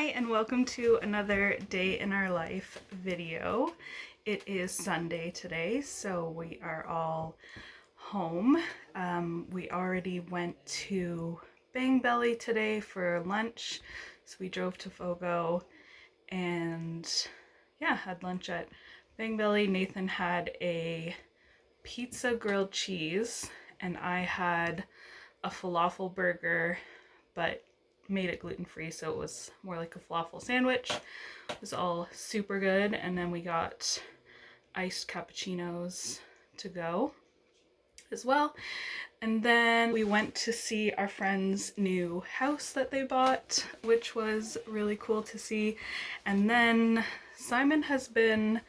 Hi, and welcome to another day in our life video. It is Sunday today, so we are all home. We already went to Bang Belly today for lunch, so we drove to Fogo and had lunch at Bang Belly. Nathan had a pizza grilled cheese and I had a falafel burger, but made it gluten-free, so it was more like a falafel sandwich. It was all super good. And then we got iced cappuccinos to go as well. And then we went to see our friend's new house that they bought, which was really cool to see. And then Simon has been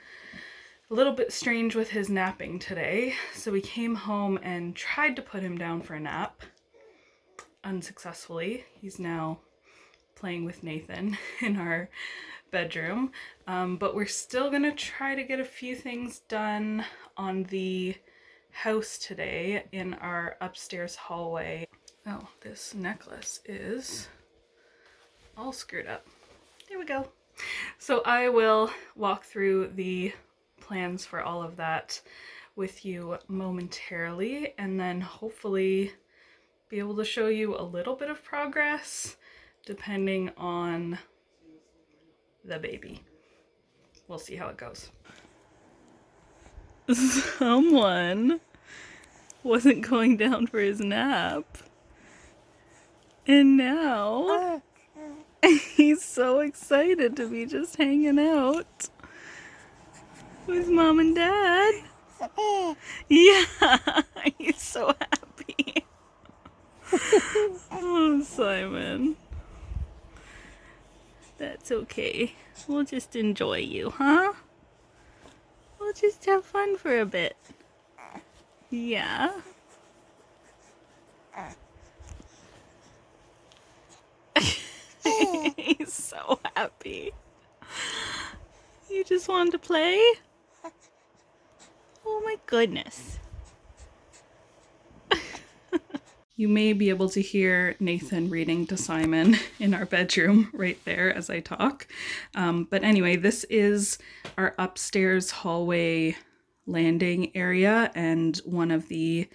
a little bit strange with his napping today, so we came home and tried to put him down for a nap unsuccessfully. He's now playing with Nathan in our bedroom, but we're still gonna try to get a few things done on the house today in our upstairs hallway. Oh, this necklace is all screwed up. There we go. So I will walk through the plans for all of that with you momentarily, and then hopefully be able to show you a little bit of progress depending on the baby. We'll see how it goes. Someone wasn't going down for his nap, and now he's so excited to be just hanging out with mom and dad. Yeah, he's so happy. Oh, Simon. That's okay. We'll just enjoy you, huh? We'll just have fun for a bit. Yeah. He's so happy. You just wanted to play? Oh my goodness. You may be able to hear Nathan reading to Simon in our bedroom right there as I talk. But anyway, this is our upstairs hallway landing area and one of the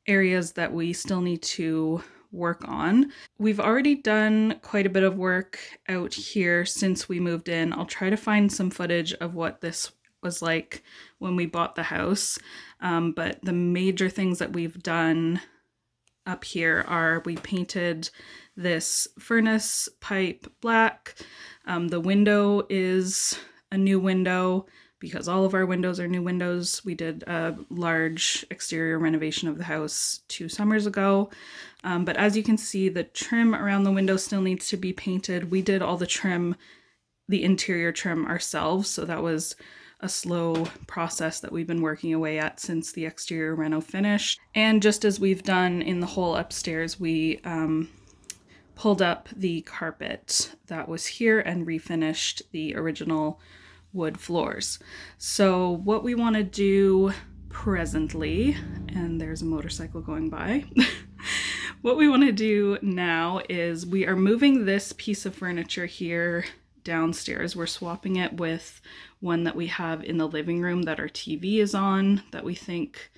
areas that we still need to work on. We've already done quite a bit of work out here since we moved in. I'll try to find some footage of what this was like when we bought the house. But the major things that we've done up here are we painted this furnace pipe black. The window is a new window because all of our windows are new windows. We did a large exterior renovation of the house 2 summers ago. But as you can see, the trim around the window still needs to be painted. We did all the trim, the interior trim ourselves, so that was a slow process that we've been working away at since the exterior reno finished. And just as we've done in the whole upstairs, we pulled up the carpet that was here and refinished the original wood floors. So what we want to do presently, and there's a motorcycle going by, what we want to do now is we are moving this piece of furniture here downstairs. We're swapping it with one that we have in the living room that our TV is on, that we think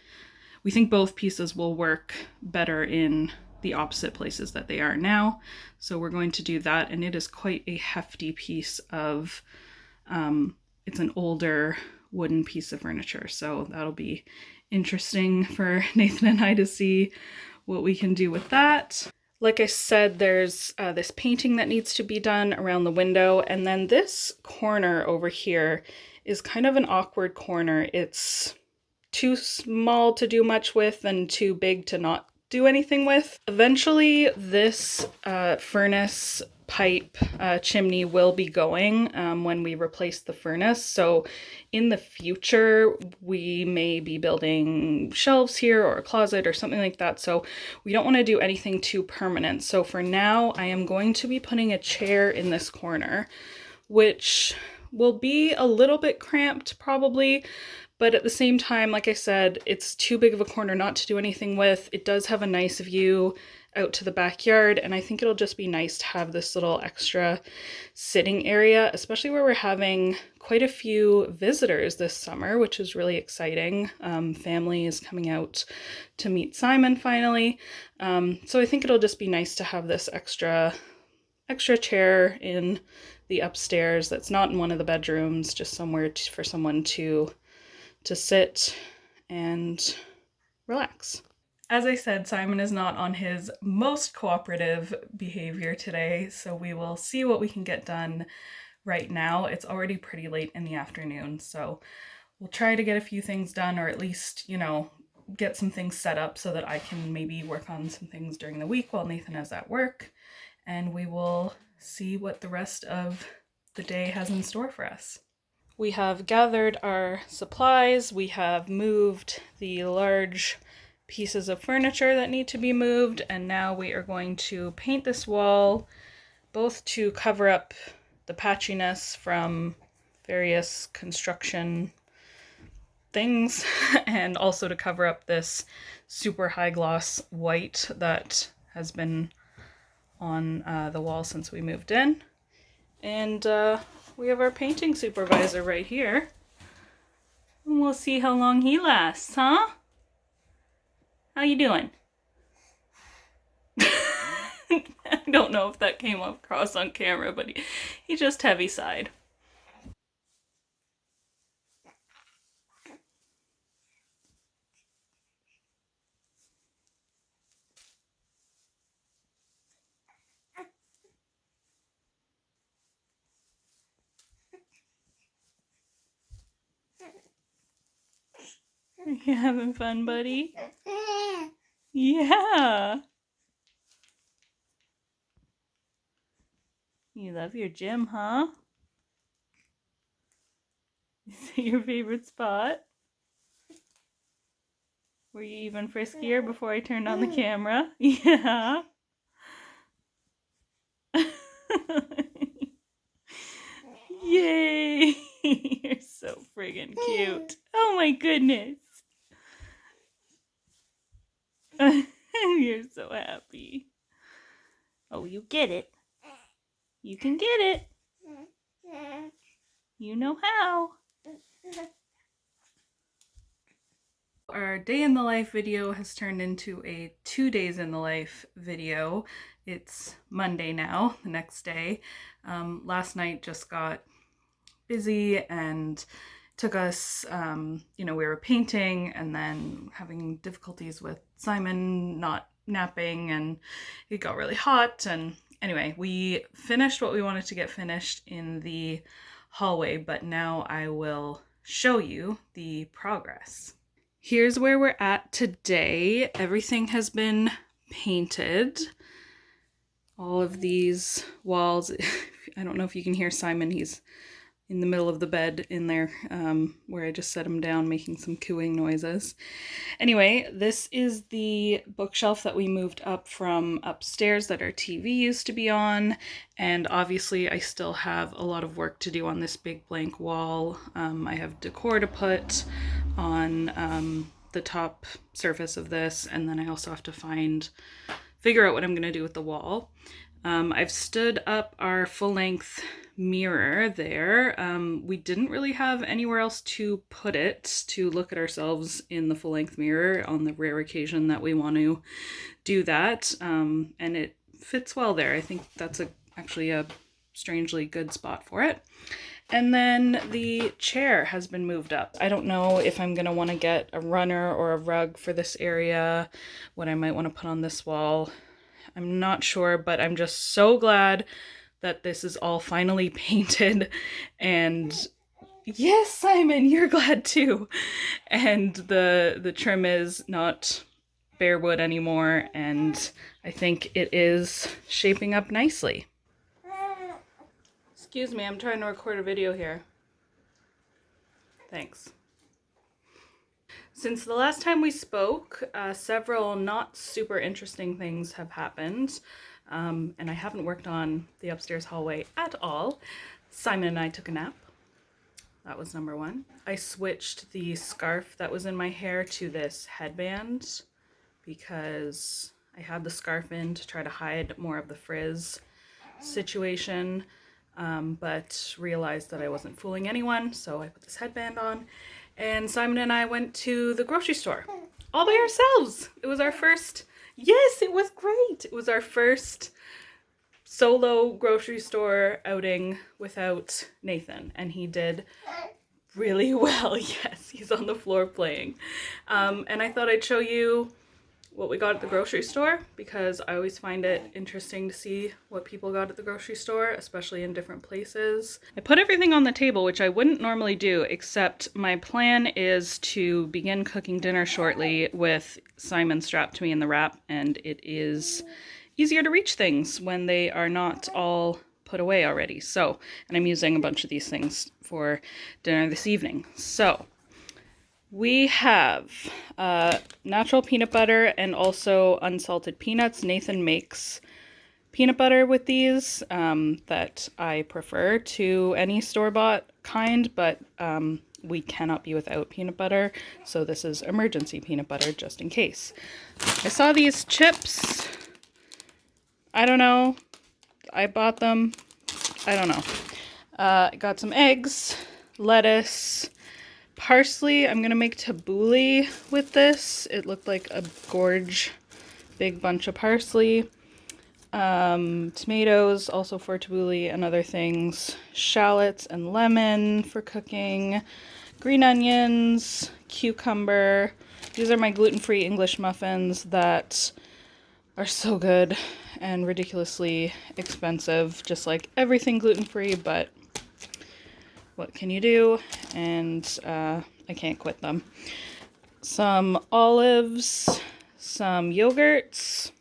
both pieces will work better in the opposite places that they are now. So we're going to do that, and it is quite a hefty piece of it's an older wooden piece of furniture, so that'll be interesting for Nathan and I to see what we can do with that. Like I said, there's this painting that needs to be done around the window, and then this corner over here is kind of an awkward corner. It's too small to do much with and too big to not do anything with. Eventually, this furnace pipe chimney will be going when we replace the furnace. So in the future, we may be building shelves here or a closet or something like that. So we don't want to do anything too permanent. So for now, I am going to be putting a chair in this corner, which will be a little bit cramped probably, but at the same time, like I said, it's too big of a corner not to do anything with. It does have a nice view out to the backyard, and I think it'll just be nice to have this little extra sitting area, especially where we're having quite a few visitors this summer, which is really exciting. Family is coming out to meet Simon finally. So I think it'll just be nice to have this extra chair in the upstairs that's not in one of the bedrooms, just somewhere for someone to sit and relax. As I said, Simon is not on his most cooperative behavior today, so we will see what we can get done right now. It's already pretty late in the afternoon, so we'll try to get a few things done, or at least, you know, get some things set up so that I can maybe work on some things during the week while Nathan is at work, and we will see what the rest of the day has in store for us. We have gathered our supplies, we have moved the large pieces of furniture that need to be moved, and now we are going to paint this wall, both to cover up the patchiness from various construction things and also to cover up this super high gloss white that has been on the wall since we moved in. And we have our painting supervisor right here, and we'll see how long he lasts, huh? How you doing? I don't know if that came across on camera, but he just heavy sighed. Are you having fun, buddy? Yeah. You love your gym, huh? Is it your favorite spot? Were you even friskier before I turned on the camera? Yeah. Yay! You're so friggin' cute. Oh my goodness. You're so happy. Oh, you get it. You can get it. You know how. Our day in the life video has turned into a 2 days in the life video. It's Monday now, the next day. Last night just got busy and took us, we were painting and then having difficulties with Simon not napping, and it got really hot. And anyway, we finished what we wanted to get finished in the hallway, but now I will show you the progress. Here's where we're at today. Everything has been painted. All of these walls, I don't know if you can hear Simon, he's in the middle of the bed in there, where I just set him down making some cooing noises. Anyway, this is the bookshelf that we moved up from upstairs that our TV used to be on, and obviously I still have a lot of work to do on this big blank wall. I have decor to put on the top surface of this, and then I also have to figure out what I'm going to do with the wall. I've stood up our full-length mirror there. We didn't really have anywhere else to put it to look at ourselves in the full-length mirror on the rare occasion that we want to do that, and it fits well there. I think that's actually a strangely good spot for it. And then the chair has been moved up. I don't know if I'm going to want to get a runner or a rug for this area, what I might want to put on this wall. I'm not sure, but I'm just so glad that this is all finally painted. And yes, Simon, you're glad too. And the trim is not bare wood anymore, and I think it is shaping up nicely. Excuse me, I'm trying to record a video here. Thanks. Since the last time we spoke, several not super interesting things have happened, and I haven't worked on the upstairs hallway at all. Simon and I took a nap. That was number one. I switched the scarf that was in my hair to this headband because I had the scarf in to try to hide more of the frizz situation, but realized that I wasn't fooling anyone, so I put this headband on, and Simon and I went to the grocery store all by ourselves. It was our first, yes, it was great. It was our first solo grocery store outing without Nathan, and he did really well. Yes, he's on the floor playing. And I thought I'd show you what we got at the grocery store, because I always find it interesting to see what people got at the grocery store, especially in different places. I put everything on the table, which I wouldn't normally do, except my plan is to begin cooking dinner shortly with Simon strapped to me in the wrap, and it is easier to reach things when they are not all put away already. So, and I'm using a bunch of these things for dinner this evening. So, we have natural peanut butter and also unsalted peanuts. Nathan makes peanut butter with these that I prefer to any store-bought kind, but we cannot be without peanut butter, so this is emergency peanut butter just in case. I saw these chips. I don't know. I bought them. I don't know. I got some eggs, lettuce, parsley. I'm gonna make tabbouleh with this. It looked like a gorge, big bunch of parsley. Tomatoes, also for tabbouleh and other things. Shallots and lemon for cooking. Green onions, cucumber. These are my gluten-free English muffins that are so good and ridiculously expensive, just like everything gluten-free, but what can you do? And I can't quit them. Some olives, some yogurts.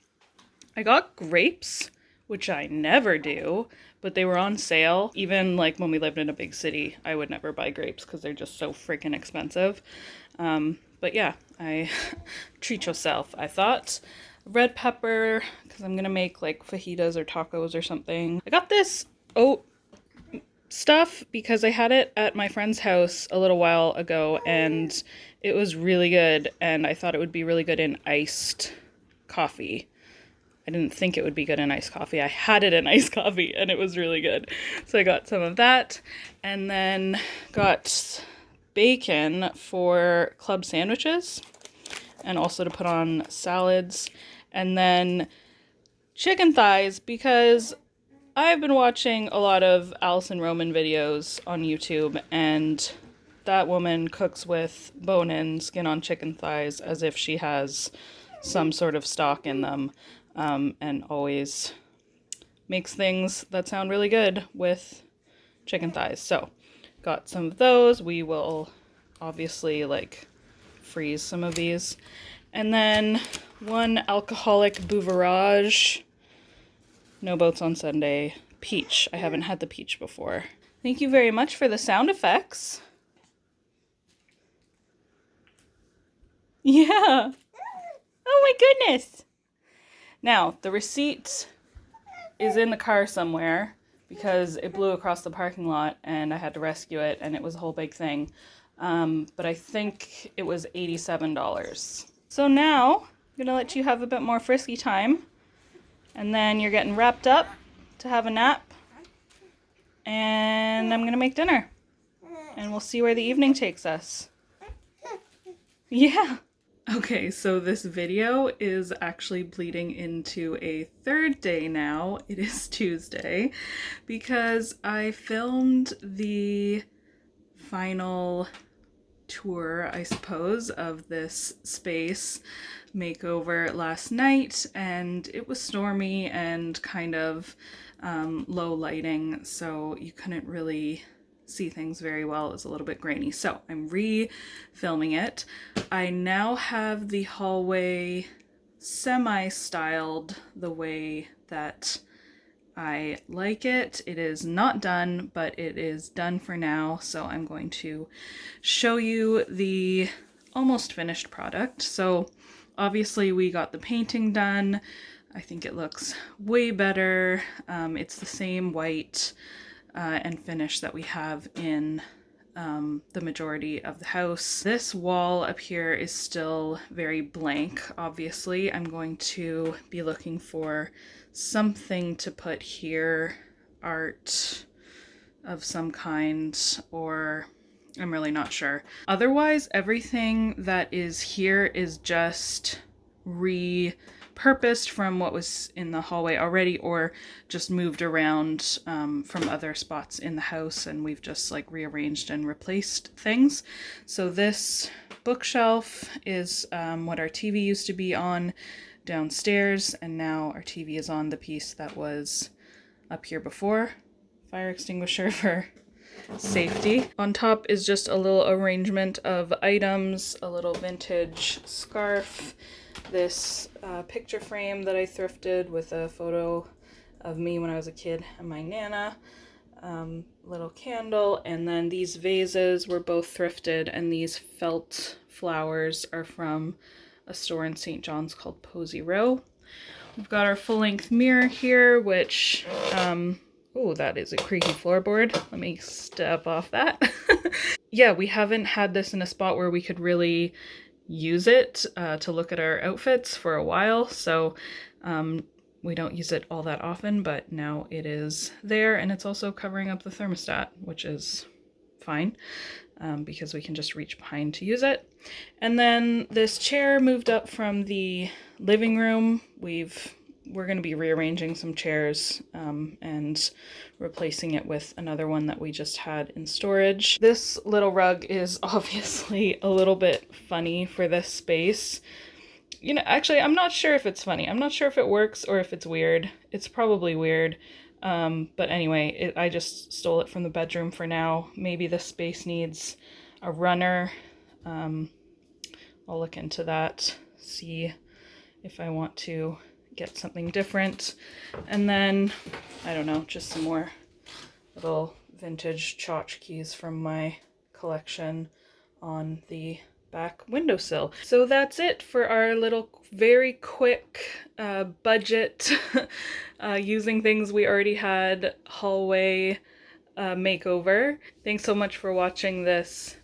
I got grapes, which I never do, but they were on sale. Even like when we lived in a big city, I would never buy grapes because they're just so freaking expensive. But yeah, I treat yourself, I thought. Red pepper, because I'm gonna make like fajitas or tacos or something. I got this oat stuff because I had it at my friend's house a little while ago and it was really good, and I thought it would be really good in iced coffee. I didn't think it would be good in iced coffee. I had it in iced coffee and it was really good. So I got some of that, and then got bacon for club sandwiches and also to put on salads, and then chicken thighs because I've been watching a lot of Alison Roman videos on YouTube, and that woman cooks with bone-in, skin-on chicken thighs as if she has some sort of stock in them, and always makes things that sound really good with chicken thighs. So, got some of those. We will obviously like freeze some of these. And then one alcoholic bouvrage. No boats on Sunday. Peach. I haven't had the peach before. Thank you very much for the sound effects. Yeah. Oh my goodness. Now, the receipt is in the car somewhere because it blew across the parking lot and I had to rescue it, and it was a whole big thing. But I think it was $87. So now, I'm gonna let you have a bit more frisky time, and then you're getting wrapped up to have a nap, and I'm gonna make dinner, and we'll see where the evening takes us. Yeah. Okay, so this video is actually bleeding into a third day now. It is Tuesday, because I filmed the final tour, I suppose, of this space makeover last night, and it was stormy and kind of low lighting, so you couldn't really see things very well. It was a little bit grainy, so I'm re-filming it. I now have the hallway semi-styled the way that I like it. It is not done, but it is done for now, so I'm going to show you the almost finished product. So obviously we got the painting done. I think it looks way better. It's the same white and finish that we have in the majority of the house. This wall up here is still very blank, obviously. I'm going to be looking for something to put here, art of some kind, or I'm really not sure. Otherwise, everything that is here is just repurposed from what was in the hallway already, or just moved around from other spots in the house, and we've just like rearranged and replaced things. So this bookshelf is what our TV used to be on downstairs, and now our TV is on the piece that was up here before. Fire extinguisher for safety. On top is just a little arrangement of items, a little vintage scarf, this picture frame that I thrifted with a photo of me when I was a kid and my Nana, little candle, and then these vases were both thrifted, and these felt flowers are from a store in St. John's called Posy Row. We've got our full-length mirror here, which, oh, that is a creaky floorboard. Let me step off that. Yeah, we haven't had this in a spot where we could really use it to look at our outfits for a while, so we don't use it all that often, but now it is there, and it's also covering up the thermostat, which is fine. Because we can just reach behind to use it. And then this chair moved up from the living room. We're going to be rearranging some chairs and replacing it with another one that we just had in storage. This little rug is obviously a little bit funny for this space. You know, actually, I'm not sure if it's funny. I'm not sure if it works or if it's weird. It's probably weird. But anyway, I just stole it from the bedroom for now. Maybe this space needs a runner. I'll look into that, see if I want to get something different. And then, I don't know, just some more little vintage tchotchkes from my collection on the back windowsill. So that's it for our little very quick budget using things we already had hallway makeover. Thanks so much for watching this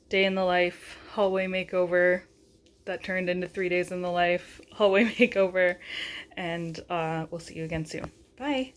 day in the life hallway makeover that turned into 3 days in the life hallway makeover, and we'll see you again soon. Bye.